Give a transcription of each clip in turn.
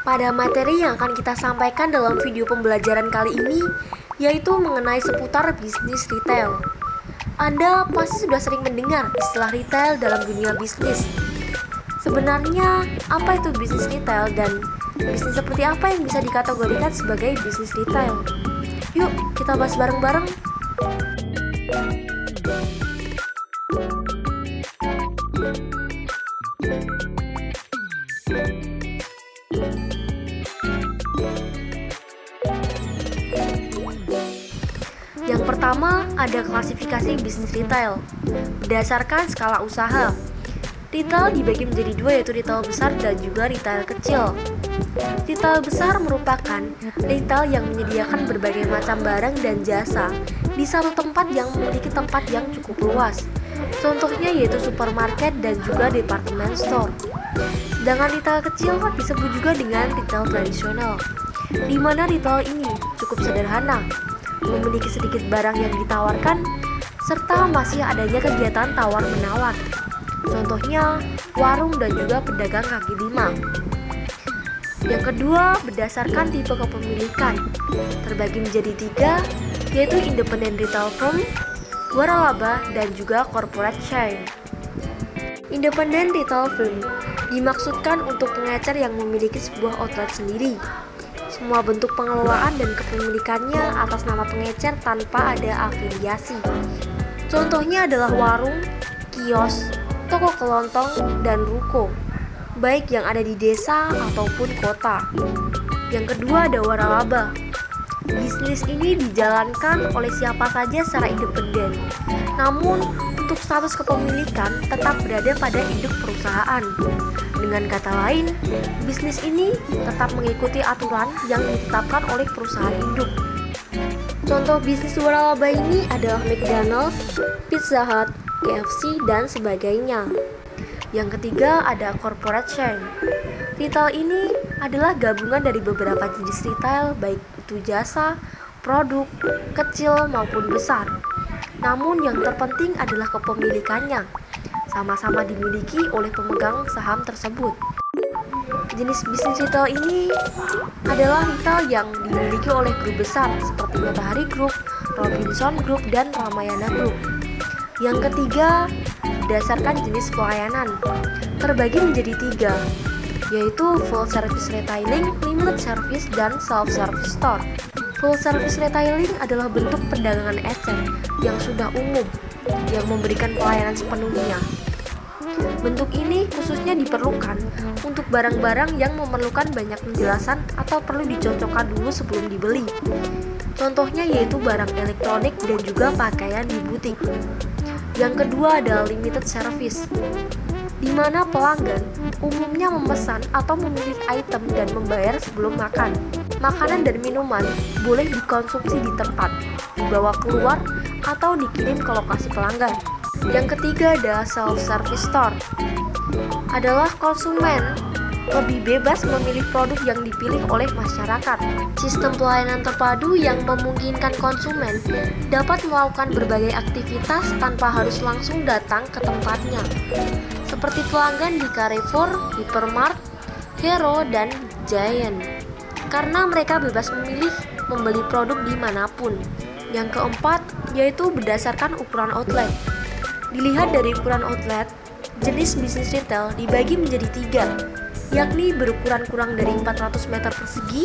Pada materi yang akan kita sampaikan dalam video pembelajaran kali ini, yaitu mengenai seputar bisnis retail. Anda pasti sudah sering mendengar istilah retail dalam dunia bisnis. Sebenarnya, apa itu bisnis retail dan bisnis seperti apa yang bisa dikategorikan sebagai bisnis retail? Yuk, kita bahas bareng-bareng. Yang pertama, ada klasifikasi bisnis retail. Berdasarkan skala usaha, retail dibagi menjadi dua, yaitu retail besar dan juga retail kecil. Retail besar merupakan retail yang menyediakan berbagai macam barang dan jasa di satu tempat yang memiliki tempat yang cukup luas. Contohnya yaitu supermarket dan juga department store. Sedangkan retail kecil disebut juga dengan retail tradisional, di mana retail ini cukup sederhana, memiliki sedikit barang yang ditawarkan, serta masih adanya kegiatan tawar-menawar. Contohnya, warung dan juga pedagang kaki lima. Yang kedua, berdasarkan tipe kepemilikan, terbagi menjadi tiga, yaitu independent retail firm, waralaba, dan juga corporate chain. Independent retail firm dimaksudkan untuk pengecer yang memiliki sebuah outlet sendiri. Semua bentuk pengelolaan dan kepemilikannya atas nama pengecer tanpa ada afiliasi. Contohnya adalah warung, kios, toko kelontong, dan ruko, baik yang ada di desa ataupun kota. Yang kedua ada waralaba. Bisnis ini dijalankan oleh siapa saja secara independen, namun untuk status kepemilikan tetap berada pada induk perusahaan. Dengan kata lain, bisnis ini tetap mengikuti aturan yang ditetapkan oleh perusahaan induk. Contoh bisnis waralaba ini adalah McDonald's, Pizza Hut, KFC, dan sebagainya. Yang ketiga ada corporate chain. Retail ini adalah gabungan dari beberapa jenis retail, baik itu jasa, produk, kecil maupun besar. Namun yang terpenting adalah kepemilikannya, sama-sama dimiliki oleh pemegang saham tersebut. Jenis bisnis retail ini adalah retail yang dimiliki oleh grup besar seperti Matahari Group, Robinson Group, dan Ramayana Group. Yang ketiga, berdasarkan jenis pelayanan, terbagi menjadi tiga, yaitu full service retailing, limited service, dan self-service store. Full service retailing adalah bentuk perdagangan ecer yang sudah umum, yang memberikan pelayanan sepenuhnya. Bentuk ini khususnya diperlukan untuk barang-barang yang memerlukan banyak penjelasan atau perlu dicocokkan dulu sebelum dibeli. Contohnya yaitu barang elektronik dan juga pakaian di butik. Yang kedua adalah limited service, di mana pelanggan umumnya memesan atau memilih item dan membayar sebelum makan. Makanan dan minuman boleh dikonsumsi di tempat, dibawa keluar, atau dikirim ke lokasi pelanggan. Yang ketiga adalah self-service store, adalah konsumen lebih bebas memilih produk yang dipilih oleh masyarakat. Sistem pelayanan terpadu yang memungkinkan konsumen dapat melakukan berbagai aktivitas tanpa harus langsung datang ke tempatnya, seperti pelanggan di Carrefour, Hypermart, Hero, dan Giant, karena mereka bebas memilih membeli produk dimanapun. Yang keempat, yaitu berdasarkan ukuran outlet. Dilihat dari ukuran outlet, jenis bisnis retail dibagi menjadi tiga, yakni berukuran kurang dari 400 meter persegi,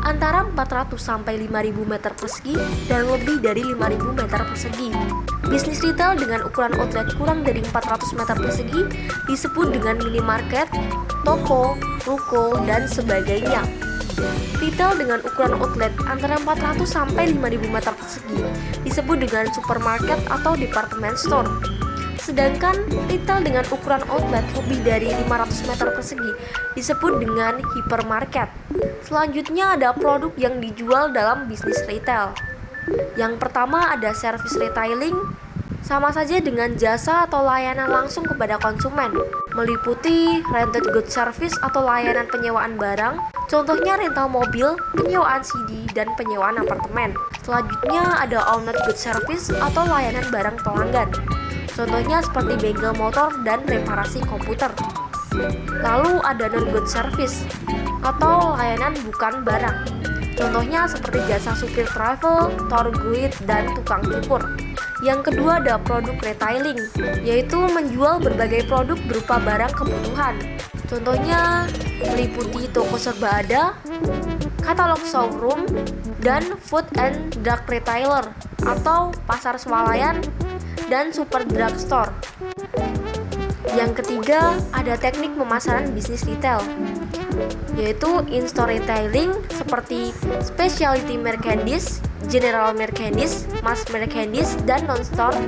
antara 400 sampai 5.000 meter persegi, dan lebih dari 5.000 meter persegi. Bisnis retail dengan ukuran outlet kurang dari 400 meter persegi disebut dengan minimarket, toko, ruko, dan sebagainya. Retail dengan ukuran outlet antara 400 sampai 5.000 meter persegi disebut dengan supermarket atau department store. Sedangkan retail dengan ukuran outlet lebih dari 500 meter persegi disebut dengan hypermarket. Selanjutnya ada produk yang dijual dalam bisnis retail. Yang pertama ada service retailing, sama saja dengan jasa atau layanan langsung kepada konsumen, meliputi rented goods service atau layanan penyewaan barang, contohnya rental mobil, penyewaan CD, dan penyewaan apartemen. Selanjutnya ada owned goods service atau layanan barang pelanggan, contohnya seperti bengkel motor dan reparasi komputer. Lalu ada non-good service atau layanan bukan barang. Contohnya seperti jasa supir travel, tour guide, dan tukang cukur. Yang kedua ada produk retailing, yaitu menjual berbagai produk berupa barang kebutuhan. Contohnya meliputi toko serba ada, katalog showroom, dan food and drug retailer atau pasar swalayan dan super drugstore. Yang ketiga ada teknik pemasaran bisnis retail, yaitu in-store retailing seperti specialty merchandise, general merchandise, mass merchandise, dan non-store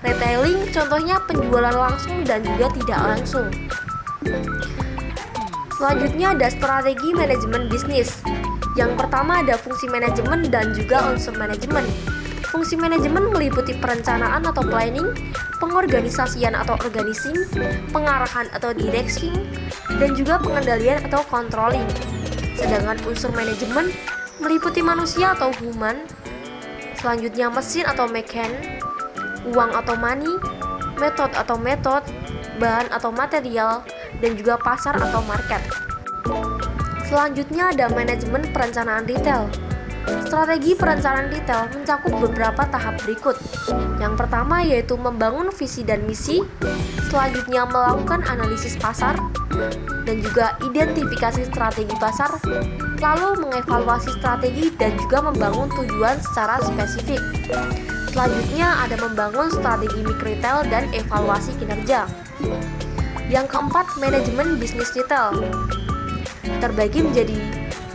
retailing. Contohnya penjualan langsung dan juga tidak langsung. Selanjutnya ada strategi manajemen bisnis. Yang pertama ada fungsi manajemen dan juga unsur manajemen. Fungsi manajemen meliputi perencanaan atau planning, pengorganisasian atau organizing, pengarahan atau directing, dan juga pengendalian atau controlling. Sedangkan unsur manajemen meliputi manusia atau human, selanjutnya mesin atau mechan, uang atau money, metode atau method, bahan atau material, dan juga pasar atau market. Selanjutnya ada manajemen perencanaan retail. Strategi perencanaan retail mencakup beberapa tahap berikut. Yang pertama yaitu membangun visi dan misi, selanjutnya melakukan analisis pasar, dan juga identifikasi strategi pasar, lalu mengevaluasi strategi dan juga membangun tujuan secara spesifik. Selanjutnya ada membangun strategi mikro-retail dan evaluasi kinerja. Yang keempat, manajemen bisnis retail terbagi menjadi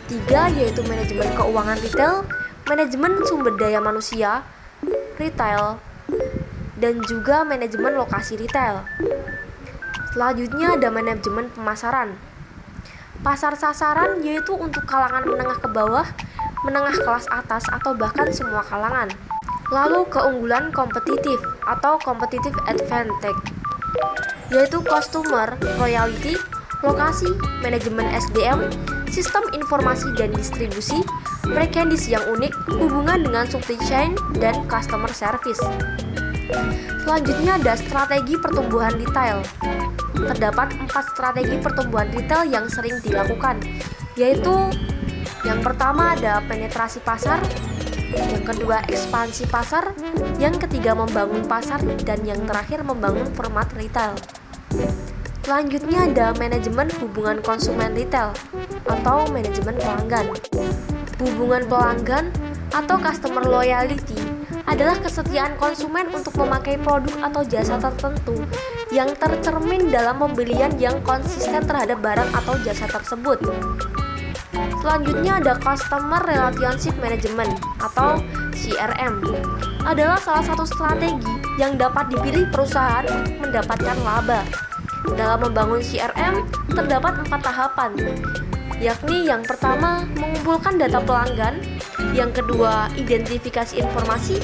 3, yaitu manajemen keuangan retail, manajemen sumber daya manusia retail, dan juga manajemen lokasi retail. Selanjutnya ada manajemen pemasaran. Pasar sasaran yaitu untuk kalangan menengah ke bawah, menengah kelas atas, atau bahkan semua kalangan. Lalu keunggulan kompetitif atau competitive advantage, yaitu customer loyalty, lokasi, manajemen SDM, sistem informasi dan distribusi, merchandise yang unik, hubungan dengan supply chain, dan customer service. Selanjutnya ada strategi pertumbuhan retail. Terdapat 4 strategi pertumbuhan retail yang sering dilakukan, yaitu yang pertama ada penetrasi pasar, yang kedua ekspansi pasar, yang ketiga membangun pasar, dan yang terakhir membangun format retail. Selanjutnya ada manajemen hubungan konsumen retail atau manajemen pelanggan. Hubungan pelanggan atau customer loyalty adalah kesetiaan konsumen untuk memakai produk atau jasa tertentu yang tercermin dalam pembelian yang konsisten terhadap barang atau jasa tersebut. Selanjutnya ada Customer Relationship Management atau CRM. Adalah salah satu strategi yang dapat dipilih perusahaan untuk mendapatkan laba. Dalam membangun CRM terdapat 4 tahapan, yakni yang pertama mengumpulkan data pelanggan, yang kedua identifikasi informasi,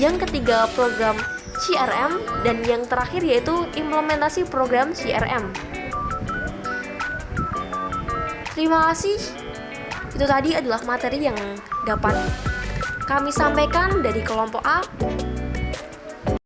yang ketiga program CRM, dan yang terakhir yaitu implementasi program CRM. Terima kasih. Itu tadi adalah materi yang dapat kami sampaikan dari kelompok A.